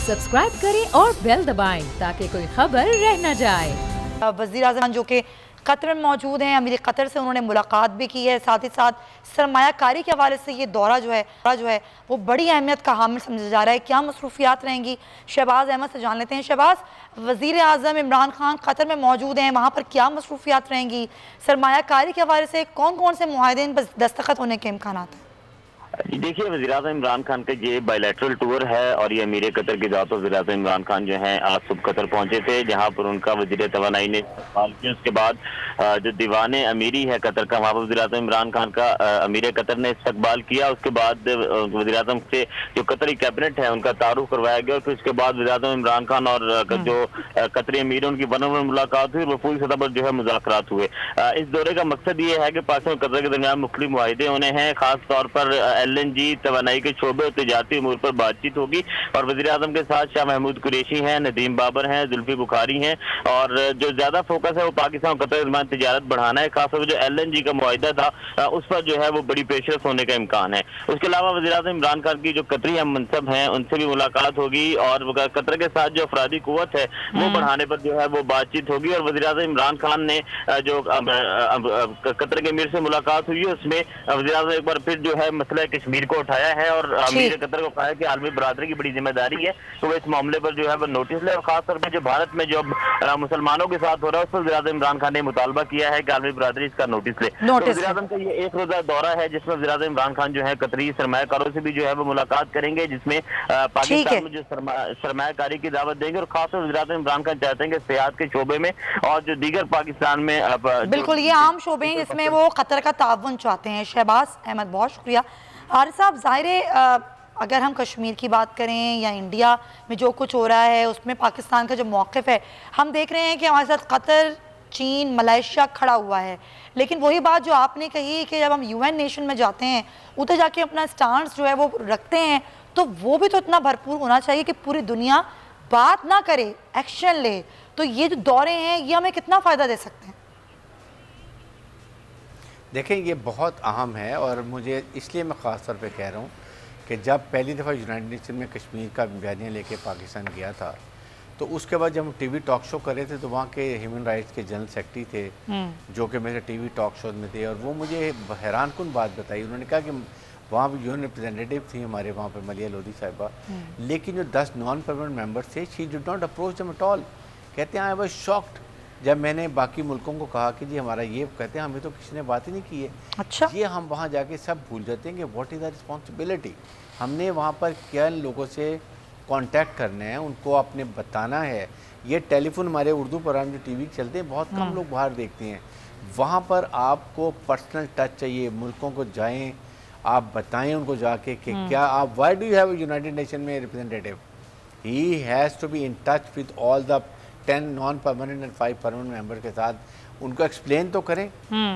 Subscribe करें और bell दबाएं ताकि कोई खबर रह न जाए। वज़ीर आज़म जो कि कतर में मौजूद हैं, अमीर कतर से उन्होंने मुलाकात भी की है। साथ ही साथ सरमायाकारी के हवाले से ये दौरा जो है वो बड़ी अहमियत का हामिल समझा जा रहा है। क्या मसरूफियात रहेंगी, शहबाज अहमद से जान लेते हैं। शहबाज, वज़ीर आज़म इमरान खान कतर में मौजूद हैं, वहाँ पर क्या मसरूफियात रहेंगी? सरमायाकारी के हवाले से कौन कौन से मुआहदे पर दस्तखत होने के इम्कान हैं? देखिए, वज़ीर-ए-आज़म इमरान खान का ये बायलैटरल टूर है और ये अमीर कतर की जात वज़ीर-ए-आज़म इमरान खान जो हैं आज सुबह कतर पहुंचे थे, जहां पर उनका वज़ीर तवानाई ने इस्तकबाल किया। उसके बाद जो दीवाने अमीरी है कतर का, वहाँ पर वज़ीर-ए-आज़म इमरान खान का अमीर कतर ने इस्तकबाल किया। उसके बाद वज़ीर-ए-आज़म से जो कतरी कैबिनेट है उनका तारुफ करवाया गया और फिर उसके बाद वज़ीर-ए-आज़म इमरान खान और जो कतरी अमीर उनकी वन-ऑन-वन मुलाकात हुई, वफूली सतह पर जो है मुज़ाकरात हुए। इस दौरे का मकसद ये है कि पाकिस्तान और कतर के दरमियान मुख्तलिफ मुआहिदे होने हैं, खास तौर पर LNG तवानाई के शोबे और तजारती अमूर पर बातचीत होगी। और वज़ीर आज़म के साथ शाह महमूद कुरैशी हैं, नदीम बाबर हैं, जुल्फी बुखारी हैं और जो ज्यादा फोकस है वो पाकिस्तान और कतर के दरमियान तजारत बढ़ाना है। खासतौर पर जो LNG का मुआहिदा था उस पर जो है वो बड़ी पेशरफ होने का इम्कान है। उसके अलावा वज़ीर आज़म इमरान खान की जो कतरी हम मनसब हैं उनसे भी मुलाकात होगी और कतर के साथ जो अफरादी कुव्वत है वो बढ़ाने पर जो है वो बातचीत होगी। और वज़ीर आज़म इमरान खान ने जो कतर के अमीर से मुलाकात हुई है उसमें वज़ीर आज़म एक बार फिर जो है मसला कश्मीर को उठाया है और अमीर कतर को कहा है कि आलमी बरादरी की बड़ी जिम्मेदारी है तो वो इस मामले पर जो है वो नोटिस ले। और खासतौर पर जो भारत में जो मुसलमानों के साथ हो रहा है उस पर वज़ीर आज़म इमरान खान ने मुतालबा किया है कि आलमी बरादरी इसका नोटिस ले। वज़ीर आज़म का ये एक रोजा दौरा है जिसमें वज़ीर आज़म इमरान खान जो है कतरी सरमायाकारों से भी जो है वो मुलाकात करेंगे, जिसमें पाकिस्तान में जो सरमायाकारी की दावत देंगे। और खासतौर वज़ीर आज़म इमरान खान चाहते हैं कि सेहत के शोबे में और जो दीगर पाकिस्तान में बिल्कुल ये आम शोबे हैं जिसमें वो कतर का ताउन चाहते हैं। शहबाज अहमद, बहुत शुक्रिया। आरिफ साहब, ज़ाहिर अगर हम कश्मीर की बात करें या इंडिया में जो कुछ हो रहा है उसमें पाकिस्तान का जो मौक़िफ़ है, हम देख रहे हैं कि हमारे साथ कतर, चीन, मलेशिया खड़ा हुआ है। लेकिन वही बात जो आपने कही कि जब हम UN नेशन में जाते हैं उधर जाके अपना स्टांस जो है वो रखते हैं तो वो भी तो इतना भरपूर होना चाहिए कि पूरी दुनिया बात ना करे, एक्शन ले। तो ये जो दौरे हैं ये हमें कितना फ़ायदा दे सकते हैं? देखें, ये बहुत अहम है और मुझे इसलिए मैं ख़ास तौर पे कह रहा हूँ कि जब पहली दफ़ा यूनाइटेड नेशन में कश्मीर का बयानिया लेके पाकिस्तान गया था तो उसके बाद जब हम TV टॉक शो कर रहे थे तो वहाँ के ह्यूमन राइट्स के जनरल सेक्रेटरी थे जो कि मेरे TV टॉक शो में थे और वो मुझे हैरान कुन बात बताई। उन्होंने कहा कि वहाँ भी UN रिप्रेजेंटेटिव थी हमारे वहाँ पर मलिया लोधी साहिबा, लेकिन जो 10 नॉन परमानेंट मेम्बर्स थे she did not approach them at all. कहते हैं आई वाज शॉक्ड जब मैंने बाकी मुल्कों को कहा कि जी हमारा ये, कहते हैं हमें तो किसी ने बात ही नहीं की है। अच्छा, ये हम वहाँ जाके सब भूल जाते हैं कि व्हाट इज़ द रिस्पॉन्सिबिलिटी। हमने वहाँ पर क्या लोगों से कांटेक्ट करने हैं, उनको अपने बताना है। ये टेलीफोन हमारे उर्दू प्रोग्राम जो TV चलते हैं बहुत कम लोग बाहर देखते हैं, वहाँ पर आपको पर्सनल टच चाहिए। मुल्कों को जाएँ, आप बताएँ उनको जाके कि क्या आप, why do you have United Nation में representative, he has to be in touch with all the 10 non permanent and 5 permanent member के साथ। उनको एक्सप्लेन तो करें,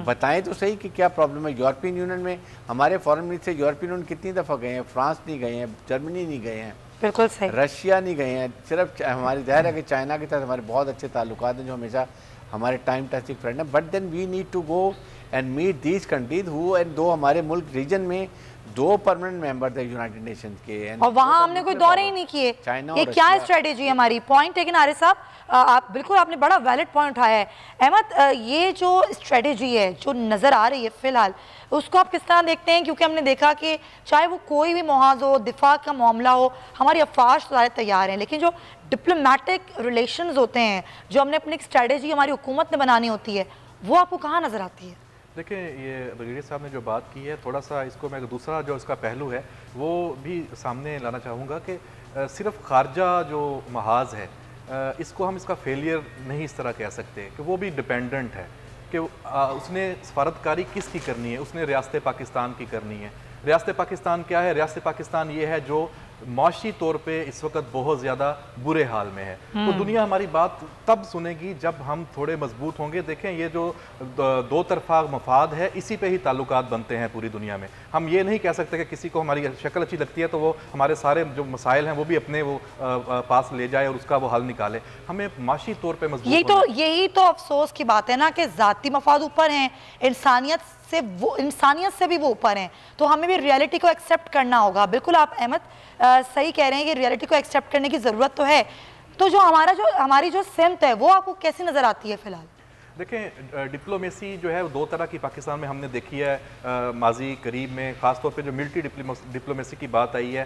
बताएं तो सही कि क्या प्रॉब्लम है। यूरोपियन यूनियन में हमारे फॉरेन मिनिस्टर यूरोपियन यूनियन कितनी दफ़ा गए हैं, फ्रांस नहीं गए हैं, जर्मनी नहीं गए हैं, बिल्कुल सही, रशिया नहीं गए हैं। सिर्फ हमारी ज़ाहिर है कि चाइना के साथ हमारे बहुत अच्छे ताल्लुकात हैं जो हमेशा हमारे टाइम टेस्टिंग फ्रेंड है। But then we need to go and meet these countries who, and दो हमारे मुल्क रीजन में 2 परमानेंट मेंबर थे यूनाइटेड नेशंस के और वहाँ हमने कोई दौरे ही नहीं किए। ये क्या स्ट्रेटेजी है हमारी? पॉइंट टेकन आरिफ साहब, आप बिल्कुल आपने बड़ा वैलिड पॉइंट उठाया है। अहमद, ये जो स्ट्रेटेजी है जो नज़र आ रही है फ़िलहाल, उसको आप किस तरह देखते हैं? क्योंकि हमने देखा कि चाहे वो कोई भी मुहाज़ हो, दिफा का मामला हो, हमारी अफवाज सारे तैयार हैं, लेकिन जो डिप्लोमेटिक रिलेशंस होते हैं, जो हमने अपनी एक स्ट्रेटेजी हमारी हुकूमत ने बनानी होती है, वो आपको कहाँ नज़र आती है? देखिए, ये ब्रिगेडियर साहब ने जो बात की है, थोड़ा सा इसको मैं दूसरा जो इसका पहलू है वो भी सामने लाना चाहूँगा कि सिर्फ खारजा जो महाज है इसको हम इसका फेलियर नहीं इस तरह कह सकते कि वो भी डिपेंडेंट है कि उसने सफारतकारी किसकी करनी है, उसने रियासत पाकिस्तान की करनी है। रियासत पाकिस्तान क्या है? रियासत पाकिस्तान ये है जो माशी तौर पे इस वक्त बहुत ज़्यादा बुरे हाल में है। तो दुनिया हमारी बात तब सुनेगी जब हम थोड़े मजबूत होंगे। देखें, ये जो दो तरफा मफाद है इसी पे ही ताल्लुकात बनते हैं पूरी दुनिया में। हम ये नहीं कह सकते कि किसी को हमारी शक्ल अच्छी लगती है तो वो हमारे सारे जो मसाइल हैं वो भी अपने वो पास ले जाए और उसका वो हल निकाले। हमें माशी तौर पर मजबूत यही तो अफसोस की बात है ना कि ज़ाती मफाद ऊपर हैं, इंसानियत से वो इंसानियत से भी वो ऊपर हैं, तो हमें भी रियलिटी को एक्सेप्ट करना होगा। बिल्कुल आप अहमद सही कह रहे हैं कि रियलिटी को एक्सेप्ट करने की ज़रूरत तो है। तो जो हमारी जो सिमत है वो आपको कैसी नज़र आती है फिलहाल? देखें, डिप्लोमेसी जो है वो दो तरह की पाकिस्तान में हमने देखी है माजी करीब में, ख़ासतौर पे जो मिलिट्री डिप्लोमेसी की बात आई है,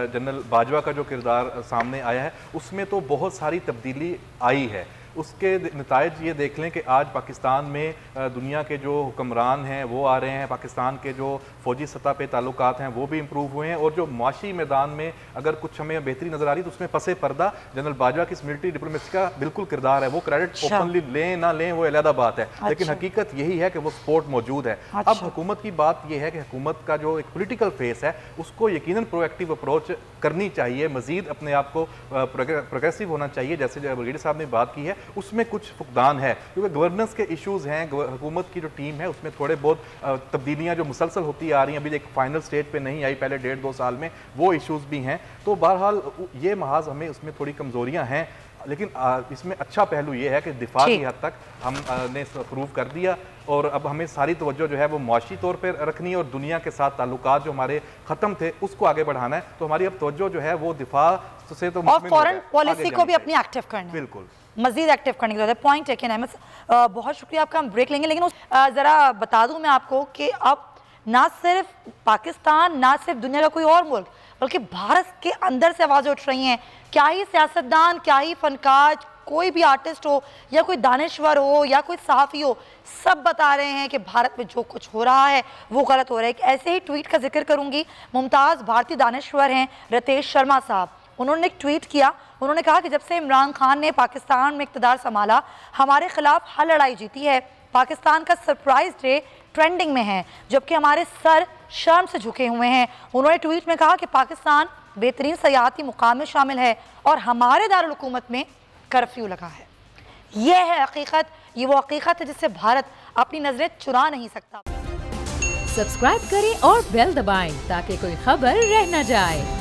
जनरल बाजवा का जो किरदार सामने आया है उसमें तो बहुत सारी तब्दीली आई है। उसके नतायज ये देख लें कि आज पाकिस्तान में दुनिया के जो हुक्मरान हैं वो आ रहे हैं, पाकिस्तान के जो फ़ौजी सतह पे ताल्लुकात हैं वो भी इम्प्रूव हुए हैं, और जो माशी मैदान में अगर कुछ हमें बेहतरी नज़र आ रही है तो उसमें पसे पर्दा जनरल बाजवा की मिलिट्री डिप्लोमेसी का बिल्कुल किरदार है। वो क्रेडिट ओपनली लें ना लें वो अलग बात है, लेकिन हकीकत यही है कि वो सपोर्ट मौजूद है। अब हुकूमत की बात यह है कि हुकूमत का जो एक पोलिटिकल फेस है उसको यकीनन प्रोएक्टिव अप्रोच करनी चाहिए, मजीद अपने आप को प्रोग्रेसिव होना चाहिए। जैसे ब्रिगेडियर साहब ने बात की है उसमें कुछ फुकदान है, क्योंकि गवर्नेंस के इश्यूज हैं, हुकूमत की जो टीम है उसमें थोड़े बहुत तब्दीलियां जो मुसलसल होती आ रही हैं, अभी एक फाइनल स्टेज पे नहीं आई, पहले 1.5-2 साल में वो इश्यूज भी हैं। तो बहरहाल ये महाज हमें उसमें थोड़ी कमजोरियां हैं, लेकिन इसमें अच्छा पहलू ये है कि दिफा की हद तक हमने प्रूव कर दिया, और अब हमें सारी तवज्जो जो है वो मुआशी तौर पर रखनी है और दुनिया के साथ ताल्लुकात जो हमारे ख़त्म थे उसको आगे बढ़ाना है। तो हमारी अब तवज्जो जो है वो दिफा से तो और फॉरेन पॉलिसी को भी अपनी एक्टिव करना है, बिल्कुल मजीद एक्टिव करने की जरूरत है। पॉइंट टेकन अहमद, बहुत शुक्रिया आपका। हम ब्रेक लेंगे, लेकिन ज़रा बता दूं मैं आपको कि अब ना सिर्फ पाकिस्तान, ना सिर्फ दुनिया का कोई और मुल्क, बल्कि भारत के अंदर से आवाज़ें उठ रही हैं। क्या ही सियासतदान, क्या ही फनकार, कोई भी आर्टिस्ट हो या कोई दानिश्वर हो या कोई सहाफ़ी हो, सब बता रहे हैं कि भारत में जो कुछ हो रहा है वो गलत हो रहा है। एक ऐसे ही ट्वीट का जिक्र करूँगी, मुमताज़ भारतीय दानिश्वर हैं रितेश शर्मा साहब, उन्होंने एक ट्वीट किया। उन्होंने कहा कि जब से इमरान खान ने पाकिस्तान में इक़्तिदार संभाला हमारे खिलाफ हर लड़ाई जीती है। पाकिस्तान का सरप्राइज डे ट्रेंडिंग में है, जबकि हमारे सर शर्म से झुके हुए हैं। उन्होंने ट्वीट में कहा कि पाकिस्तान बेहतरीन सयाहती मुकाम में शामिल है और हमारे दारुल हुकूमत में कर्फ्यू लगा है। यह है हकीकत, ये वो हकीकत है जिससे भारत अपनी नजरें चुरा नहीं सकता। सब्सक्राइब करें और बेल दबाएं ताकि कोई खबर रह न जाए।